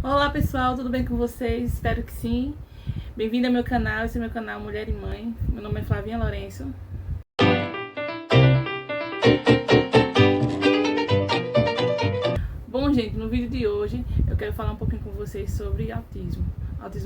Olá pessoal, tudo bem com vocês? Espero que sim. Bem-vindo ao meu canal, esse é meu canal Mulher e Mãe. Meu nome é Flavinha Lourenço. Bom, gente, no vídeo de hoje eu quero falar um pouquinho com vocês sobre autismo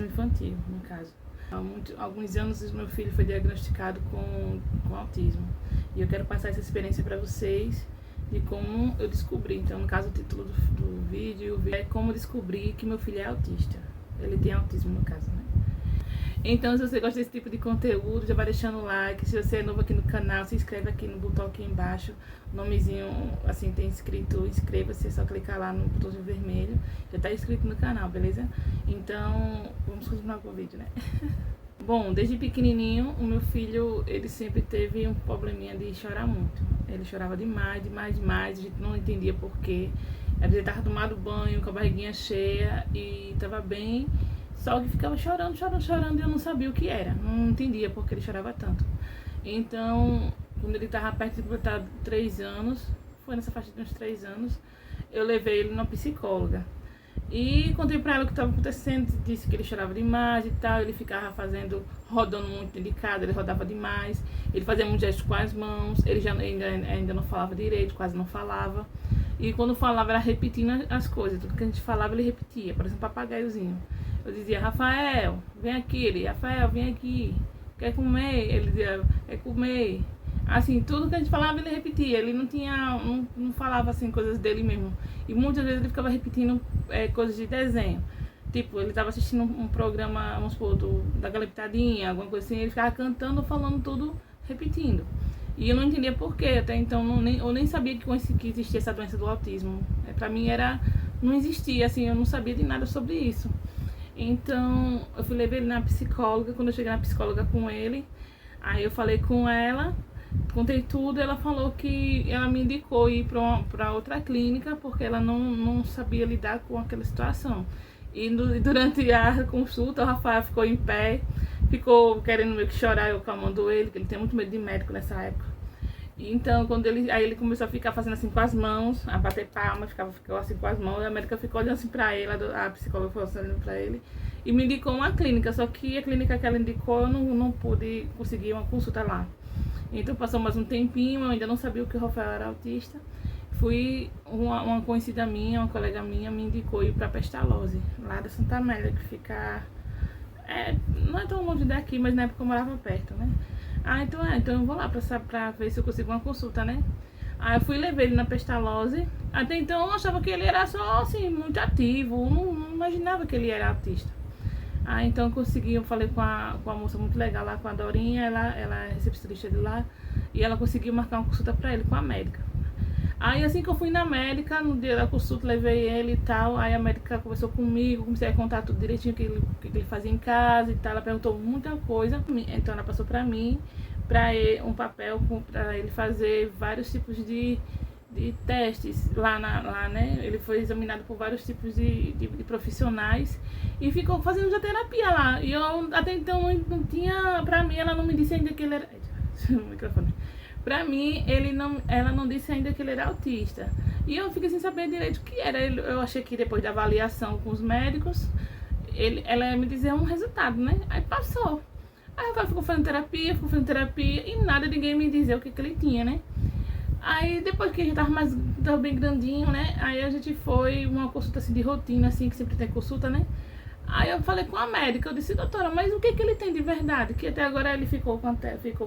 infantil, no caso. Há alguns anos meu filho foi diagnosticado com autismo e eu quero passar essa experiência para vocês de como eu descobri. Então, no caso, o título do vídeo é como descobrir que meu filho é autista. Ele tem autismo, no caso, né? Então, se você gosta desse tipo de conteúdo, já vai deixando o like. Se você é novo aqui no canal, se inscreve aqui no botão aqui embaixo. O nomezinho, assim, tem escrito inscreva-se, é só clicar lá no botãozinho vermelho. Já tá inscrito no canal, beleza? Então, vamos continuar com o vídeo, né? Bom, desde pequenininho, o meu filho, ele sempre teve um probleminha de chorar muito. Ele chorava demais, a gente não entendia porquê. Às vezes ele tava tomando banho, com a barriguinha cheia e tava bem, só que ficava chorando e eu não sabia o que era. Não entendia porque ele chorava tanto. Então, quando ele tava perto de completar 3 anos, foi nessa faixa de uns 3 anos, eu levei ele numa psicóloga. E contei pra ela o que estava acontecendo, disse que ele chorava demais e tal, ele ficava rodando muito delicado, ele rodava demais, ele fazia muitos gestos com as mãos, ele ainda não falava direito, quase não falava. E quando falava era repetindo as coisas, tudo que a gente falava ele repetia, por exemplo, papagaiozinho. Eu dizia, Rafael, vem aqui, ele, Rafael, vem aqui, quer comer? Ele dizia, quer comer? Assim, tudo que a gente falava ele repetia, ele não falava assim coisas dele mesmo. E muitas vezes ele ficava repetindo coisas de desenho. Tipo, ele estava assistindo um programa, vamos supor, da Galepitadinha, alguma coisa assim, ele ficava cantando, falando tudo, repetindo. E eu não entendia porquê, até então eu nem sabia que existia essa doença do autismo. Pra mim não existia, assim, eu não sabia de nada sobre isso. Então, eu fui levar ele na psicóloga, quando eu cheguei na psicóloga com ele, aí eu falei com ela, contei tudo, ela falou que ela me indicou ir para outra clínica porque ela não sabia lidar com aquela situação. E durante a consulta, o Rafael ficou em pé, ficou querendo meio que chorar, eu calmando ele, que ele tem muito medo de médico nessa época. E então, aí ele começou a ficar fazendo assim com as mãos, a bater palmas, ficou assim com as mãos, e a médica ficou olhando assim pra ele, a psicóloga ficou olhando pra ele, e me indicou uma clínica, só que a clínica que ela indicou, eu não pude conseguir uma consulta lá. Então passou mais um tempinho, eu ainda não sabia o que o Rafael era autista. Uma conhecida minha, uma colega minha, me indicou ir pra Pestalozzi, lá da Santa Amélia, que fica... não é tão longe daqui, mas na época eu morava perto, né? Então eu vou lá pra ver se eu consigo uma consulta, né? Aí eu fui e levei ele na Pestalozzi. Até então eu achava que ele era só, assim, muito ativo, não imaginava que ele era autista. Então eu consegui, eu falei com a moça muito legal lá, com a Dorinha, ela é recepcionista de lá, e ela conseguiu marcar uma consulta pra ele com a médica. Aí assim que eu fui na médica, no dia da consulta, levei ele e tal, aí a médica conversou comigo, comecei a contar tudo direitinho, o que ele fazia em casa e tal, ela perguntou muita coisa, então ela passou pra mim, um papel pra ele fazer vários tipos de testes lá, né? Ele foi examinado por vários tipos de profissionais e ficou fazendo já terapia lá. E eu até então não tinha, pra mim ela não me disse ainda que ele era... o microfone. Pra mim, ela não disse ainda que ele era autista. E eu fiquei sem saber direito o que era. Eu achei que depois da avaliação com os médicos, ela ia me dizer um resultado, né? Aí passou. Aí eu ficou fazendo terapia e nada, ninguém me dizia o que ele tinha, né? Aí depois que a gente tava bem grandinho, né? Aí a gente foi uma consulta assim de rotina, assim, que sempre tem consulta, né? Aí eu falei com a médica, eu disse, doutora, mas o que ele tem de verdade? Que até agora ele ficou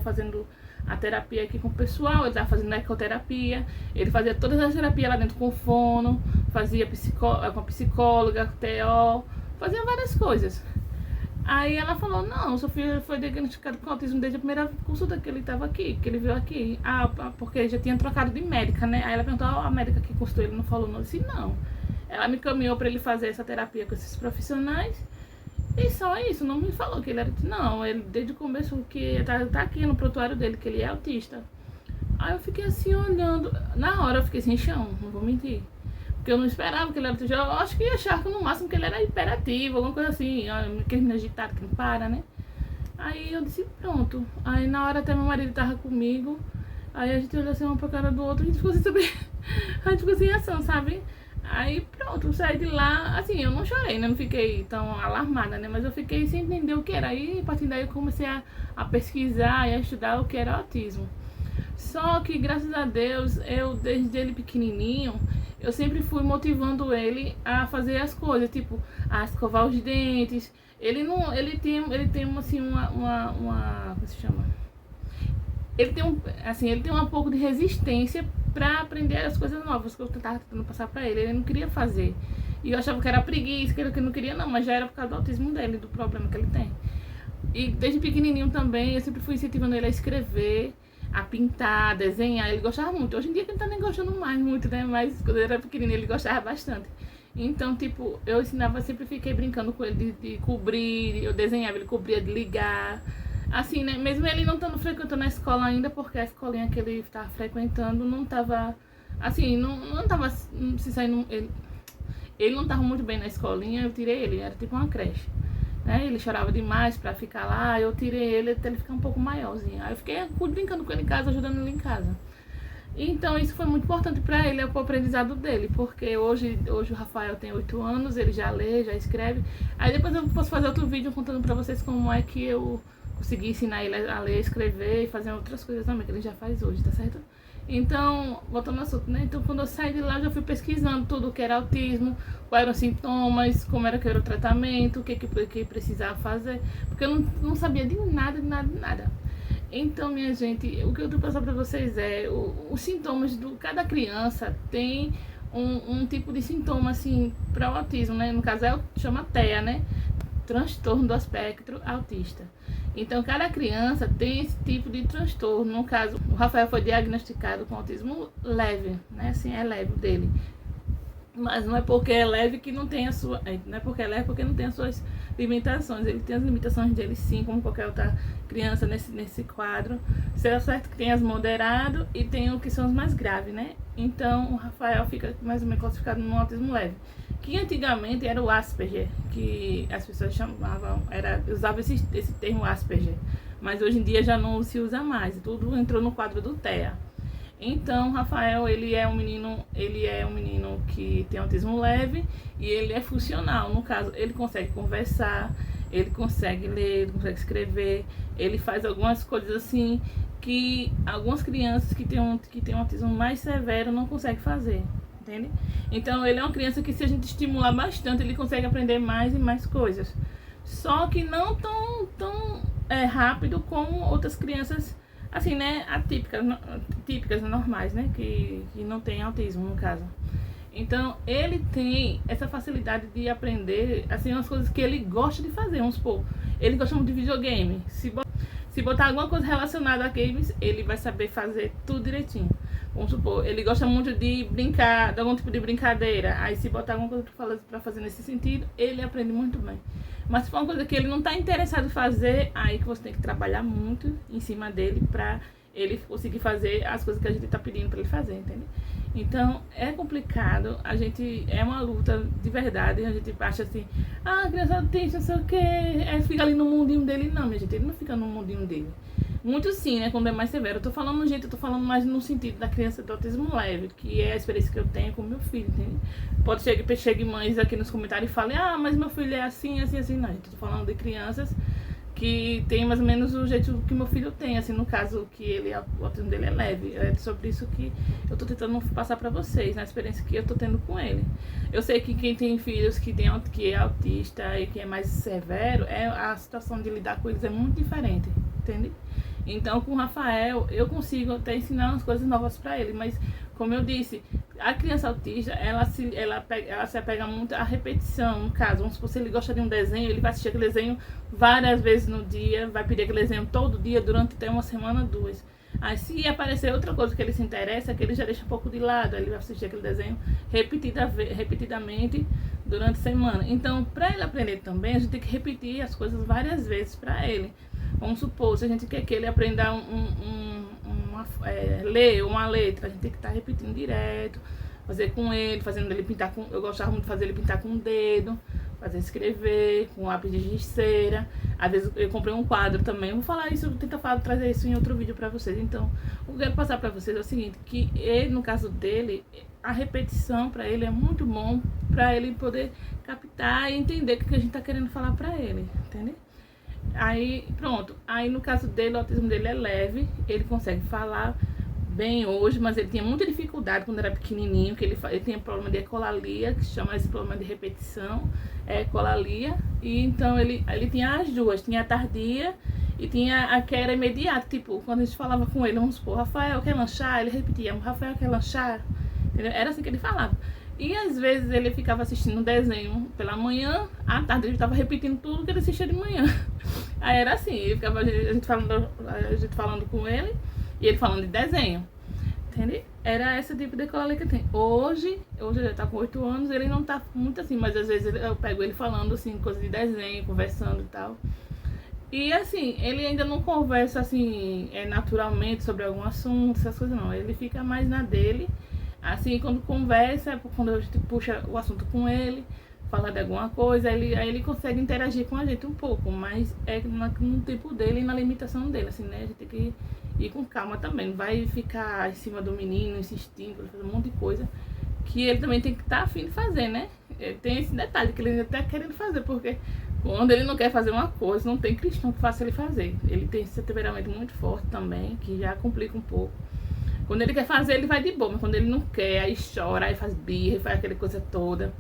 fazendo a terapia aqui com o pessoal, ele tava fazendo ecoterapia, ele fazia todas as terapias lá dentro com fono, fazia com a psicóloga, TO, fazia várias coisas. Aí ela falou, não, seu filho foi diagnosticado com autismo desde a primeira consulta que ele estava aqui, que ele veio aqui. Porque já tinha trocado de médica, né? Aí ela perguntou, a médica que consultou ele não falou não. Eu disse, não. Ela me caminhou para ele fazer essa terapia com esses profissionais. E só isso, não me falou que ele era... Não, ele desde o começo que tá aqui no prontuário dele, que ele é autista. Aí eu fiquei assim olhando, na hora eu fiquei sem chão, não vou mentir. Porque eu não esperava que ele era autista. Eu acho que ia achar que no máximo que ele era hiperativo, alguma coisa assim, aquele menino agitado que não para, né? Aí eu disse, pronto. Aí na hora até meu marido tava comigo. Aí a gente olhou assim um pra cara do outro e a gente ficou sem saber. A gente ficou sem ação, sabe? Aí pronto, eu saí de lá, assim, eu não chorei, né? Não fiquei tão alarmada, né? Mas eu fiquei sem entender o que era. Aí, a partir daí, eu comecei a pesquisar e a estudar o que era autismo. Só que, graças a Deus, eu, desde ele pequenininho, eu sempre fui motivando ele a fazer as coisas, tipo, a escovar os dentes. Ele não, ele tem assim, como se chama? Ele tem assim, ele tem um pouco de resistência para aprender as coisas novas que eu tava tentando passar para ele. Ele não queria fazer. E eu achava que era preguiça, que ele não queria não, mas já era por causa do autismo dele, do problema que ele tem. E desde pequenininho também, eu sempre fui incentivando ele a escrever, a pintar, a desenhar. Ele gostava muito. Hoje em dia que ele tá nem gostando mais muito, né? Mas quando ele era pequenininho ele gostava bastante. Então, tipo, eu ensinava, sempre fiquei brincando com ele de cobrir, eu desenhava, ele cobria de ligar. Assim, né? Mesmo ele não estando frequentando a escola ainda, porque a escolinha que ele estava frequentando não estava, assim, não estava se saindo, ele não estava muito bem na escolinha, eu tirei ele, era tipo uma creche. Né? Ele chorava demais pra ficar lá, eu tirei ele até ele ficar um pouco maiorzinho. Aí eu fiquei brincando com ele em casa, ajudando ele em casa. Então isso foi muito importante para ele, o aprendizado dele, porque hoje o Rafael tem 8 anos, ele já lê, já escreve. Aí depois eu posso fazer outro vídeo contando para vocês como é que eu consegui ensinar ele a ler, escrever e fazer outras coisas também, que ele já faz hoje, tá certo? Então, voltando ao assunto, né? Então, quando eu saí de lá, eu já fui pesquisando tudo o que era autismo, quais eram os sintomas, como era que era o tratamento, o que precisava fazer, porque eu não sabia de nada, de nada, de nada. Então, minha gente, o que eu tô passando para vocês é os sintomas do cada criança tem um tipo de sintoma assim para o autismo, né? No caso chama TEA, né? Transtorno do espectro autista. Então, cada criança tem esse tipo de transtorno. No caso, o Rafael foi diagnosticado com autismo leve, né? Assim, é leve dele. Mas não é porque é leve que não tem a sua. Não é porque é leve porque não tem as suas limitações. Ele tem as limitações dele sim, como qualquer outra criança nesse quadro. Será certo que tem as moderadas e tem o que são os mais graves, né? Então o Rafael fica mais ou menos classificado no autismo leve. Que antigamente era o Asperger, que as pessoas chamavam, usava esse termo Asperger. Mas hoje em dia já não se usa mais. Tudo entrou no quadro do TEA. Então, Rafael, ele é um menino que tem autismo leve e ele é funcional. No caso, ele consegue conversar, ele consegue ler, ele consegue escrever, ele faz algumas coisas assim que algumas crianças que têm um autismo mais severo não conseguem fazer, entende? Então, ele é uma criança que se a gente estimular bastante, ele consegue aprender mais e mais coisas. Só que não tão rápido como outras crianças assim, né, típicas, normais, né, que não tem autismo, no caso. Então, ele tem essa facilidade de aprender, assim, umas coisas que ele gosta de fazer, vamos supor. Ele gosta muito de videogame. Se botar alguma coisa relacionada a games, ele vai saber fazer tudo direitinho. Vamos supor, ele gosta muito de brincar, de algum tipo de brincadeira. Aí, se botar alguma coisa pra fazer nesse sentido, ele aprende muito bem. Mas se for uma coisa que ele não está interessado em fazer, aí que você tem que trabalhar muito em cima dele pra ele conseguir fazer as coisas que a gente está pedindo para ele fazer, entende? Então, é complicado, é uma luta de verdade, a gente acha assim, a criança tem não sei o que, fica ali no mundinho dele. Não, minha gente, ele não fica no mundinho dele. Muito sim, né, quando é mais severo. Eu tô falando, gente, eu tô falando mais no sentido da criança do autismo leve, que é a experiência que eu tenho com meu filho, entende? Pode ser que chegue mães aqui nos comentários e falem, mas meu filho é assim, assim, assim. Não, gente, eu tô falando de crianças que tem mais ou menos o jeito que meu filho tem, assim, no caso que o autismo dele é leve. É sobre isso que eu tô tentando passar pra vocês, na experiência que eu tô tendo com ele. Eu sei que quem tem filhos que é autista e que é mais severo, a situação de lidar com eles é muito diferente, entende? Então, com o Rafael, eu consigo até ensinar umas coisas novas para ele, mas, como eu disse, a criança autista, ela se apega muito à repetição. No caso, vamos supor, se ele gosta de um desenho, ele vai assistir aquele desenho várias vezes no dia, vai pedir aquele desenho todo dia, durante até uma semana, 2. Aí, se aparecer outra coisa que ele se interessa, que ele já deixa um pouco de lado, ele vai assistir aquele desenho repetidamente durante a semana. Então, para ele aprender também, a gente tem que repetir as coisas várias vezes para ele. Vamos supor, se a gente quer que ele aprenda ler uma letra, a gente tem que estar repetindo direto, fazer com ele, fazendo ele pintar com. Eu gostava muito de fazer ele pintar com o dedo, fazer escrever, com lápis de giz cera. Às vezes eu comprei um quadro também. Eu vou falar isso, vou tentar trazer isso em outro vídeo pra vocês. Então, o que eu quero passar pra vocês é o seguinte, que ele, no caso dele, a repetição pra ele é muito bom pra ele poder captar e entender o que a gente tá querendo falar pra ele, entendeu? Aí, pronto. Aí, no caso dele, o autismo dele é leve, ele consegue falar bem hoje, mas ele tinha muita dificuldade quando era pequenininho, que ele tinha problema de ecolalia, que se chama esse problema de repetição, ecolalia, e então ele tinha as duas, tinha a tardia e tinha a que era imediata, tipo, quando a gente falava com ele, vamos supor, Rafael quer lanchar? Ele repetia, Rafael quer lanchar? Entendeu? Era assim que ele falava. E às vezes ele ficava assistindo um desenho pela manhã, à tarde ele estava repetindo tudo que ele assistia de manhã. Aí era assim, ele ficava, a gente falando com ele, e ele falando de desenho, entende? Era esse tipo de ecolalia que tem. Hoje ele já tá com 8 anos, ele não tá muito assim, mas às vezes eu pego ele falando assim, coisa de desenho, conversando e tal. E assim, ele ainda não conversa assim, naturalmente sobre algum assunto, essas coisas não. Ele fica mais na dele. Assim, quando conversa, quando a gente puxa o assunto com ele, fala de alguma coisa, aí ele consegue interagir com a gente um pouco, mas é no tempo dele e na limitação dele, assim, né? A gente tem que ir com calma também, não vai ficar em cima do menino, insistindo, fazer um monte de coisa, que ele também tem que estar afim de fazer, né? Tem esse detalhe que ele ainda está querendo fazer, porque quando ele não quer fazer uma coisa, não tem cristão que faça ele fazer. Ele tem esse temperamento muito forte também, que já complica um pouco. Quando ele quer fazer, ele vai de boa, mas quando ele não quer, aí chora, aí faz birra, faz aquela coisa toda.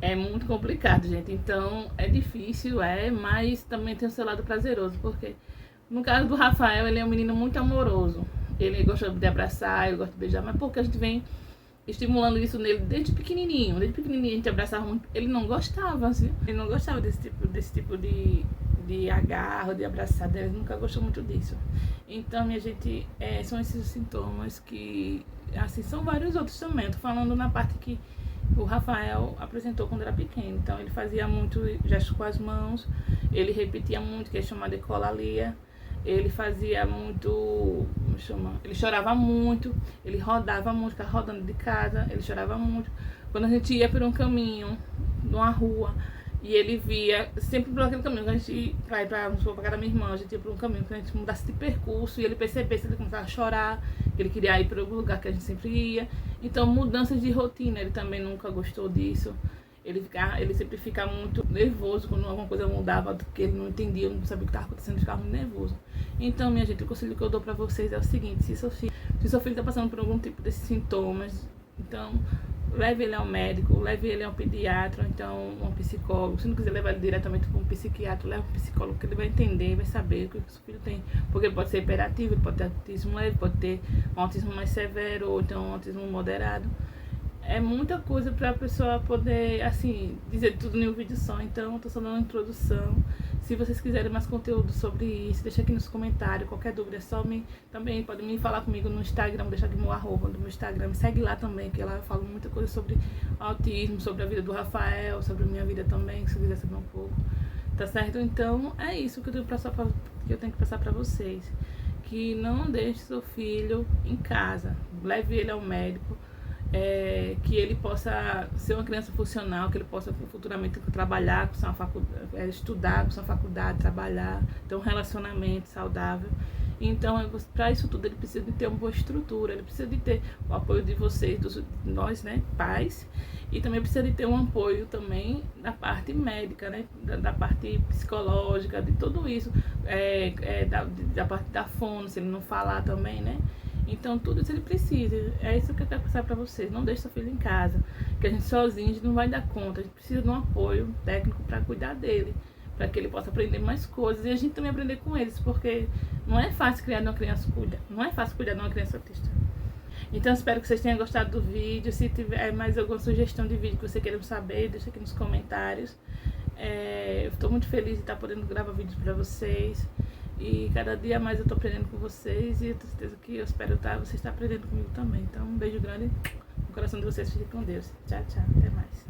É muito complicado, gente. Então, é difícil, mas também tem o seu lado prazeroso, porque no caso do Rafael, ele é um menino muito amoroso. Ele gosta de abraçar, ele gosta de beijar, mas porque a gente vem estimulando isso nele desde pequenininho. Desde pequenininho a gente abraçava muito. Ele não gostava, assim. Ele não gostava desse tipo de agarro, de abraçar. Ele nunca gostou muito disso. Então, minha gente, são esses sintomas que, assim, são vários outros também. Tô falando na parte que o Rafael apresentou quando era pequeno. Então, ele fazia muito gestos com as mãos. Ele repetia muito, que é chamado de ecolalia. Ele fazia muito, ele chorava muito, ele rodava muito, ficava rodando de casa, ele chorava muito. Quando a gente ia por um caminho, numa rua, e ele via, sempre por aquele caminho, quando a gente vai para casa da minha irmã, a gente ia por um caminho, que a gente mudasse de percurso, e ele percebesse, ele começava a chorar, que ele queria ir para algum lugar que a gente sempre ia. Então, mudanças de rotina, ele também nunca gostou disso. Ele sempre fica muito nervoso quando alguma coisa mudava, porque ele não entendia, não sabia o que estava acontecendo, ele ficava muito nervoso. Então, minha gente, o conselho que eu dou pra vocês é o seguinte: se seu filho está passando por algum tipo desses sintomas, então leve ele ao médico, leve ele ao pediatra, ou então um psicólogo. Se não quiser levar ele diretamente para um psiquiatra, leve um psicólogo, que ele vai entender, vai saber o que o seu filho tem. Porque ele pode ser hiperativo, ele pode ter autismo leve, pode ter um autismo mais severo, ou então um autismo moderado. É muita coisa para a pessoa poder, assim, dizer tudo em um vídeo só. Então, eu tô só dando uma introdução. Se vocês quiserem mais conteúdo sobre isso, deixa aqui nos comentários. Qualquer dúvida é só também pode me falar comigo no Instagram, deixar aqui meu arroba do meu Instagram. Me segue lá também, que lá eu falo muita coisa sobre autismo, sobre a vida do Rafael, sobre a minha vida também, se quiser saber um pouco. Tá certo? Então, é isso que eu tenho que passar para vocês. Que não deixe seu filho em casa. Leve ele ao médico. Que ele possa ser uma criança funcional, que ele possa futuramente trabalhar com sua faculdade, estudar com sua faculdade, trabalhar, ter um relacionamento saudável. Então, para isso tudo, ele precisa de ter uma boa estrutura, ele precisa de ter o apoio de vocês, nós, né, pais, e também precisa de ter um apoio também da parte médica, né, da parte psicológica, de tudo isso, da parte da fono, se ele não falar também, né. Então, tudo isso ele precisa. É isso que eu quero passar pra vocês. Não deixe seu filho em casa, que a gente sozinho a gente não vai dar conta. A gente precisa de um apoio técnico para cuidar dele, para que ele possa aprender mais coisas e a gente também aprender com eles, porque não é fácil criar uma criança não é fácil cuidar de uma criança autista. Então, espero que vocês tenham gostado do vídeo. Se tiver mais alguma sugestão de vídeo que você queira saber, deixa aqui nos comentários. Eu estou muito feliz de estar podendo gravar vídeos para vocês. E cada dia mais eu tô aprendendo com vocês e eu tenho certeza que eu espero você estar aprendendo comigo também. Então, um beijo grande no coração de vocês. Fiquem com Deus. Tchau, tchau. Até mais.